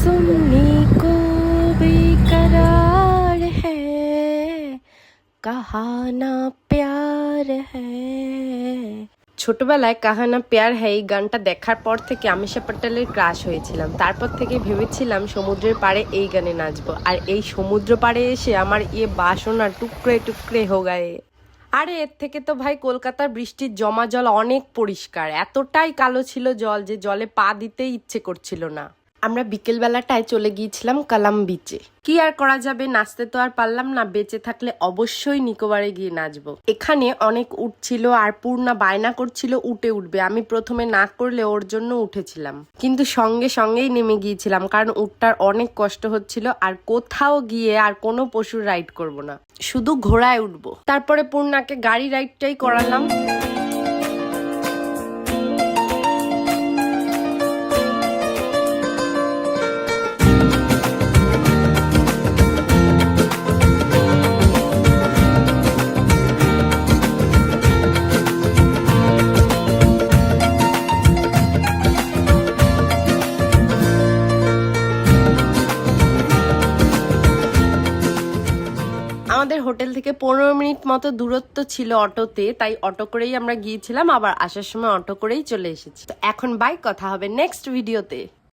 सुनने को बेकरार है कहा ना प्यार है। ছোটবেলায় কাহানা প্যার হ্যায় এই গানটা দেখার পর থেকে আমিষা পটেলের ক্রাশ হয়েছিলাম। তারপর থেকে ভেবেছিলাম সমুদ্রের পাড়ে এই গানে নাচবো, আর এই সমুদ্র পাড়ে এসে আমার বাসনা টুকরে টুকরে হো গায়ে। আরে এর থেকে তো ভাই কলকাতার বৃষ্টির জমা জল অনেক পরিষ্কার, এতটাই কালো ছিল জল যে জলে পা দিতেই ইচ্ছে করছিল না। আমরা বিকেল বেলাটায় চলে গিয়েছিলাম কালাম বিচে। কি আর করা যাবে, নাচতে তো আর পারলাম না, বেঁচে থাকলে অবশ্যই নিকোবরে গিয়ে নাচবো। এখানে অনেক উট ছিল আর পূর্ণা বায়না করছিল উঠে উঠবে। আমি প্রথমে না করলে ওর জন্য উঠেছিলাম, কিন্তু সঙ্গে সঙ্গেই নেমে গিয়েছিলাম, কারণ উটটার অনেক কষ্ট হচ্ছিল। আর কোথাও গিয়ে আর কোনো পশুর রাইড করব না, শুধু ঘোড়ায় উঠবো। তারপরে পূর্ণাকে গাড়ি রাইডটাই করালাম। আমাদের হোটেল থেকে 15 মিনিট মতো দূরত্ব ছিল অটোতে, তাই অটো করেই আমরা গিয়েছিলাম, আবার আসার সময় অটো করেই চলে এসেছি। তো এখন বাই, কথা হবে নেক্সট ভিডিওতে।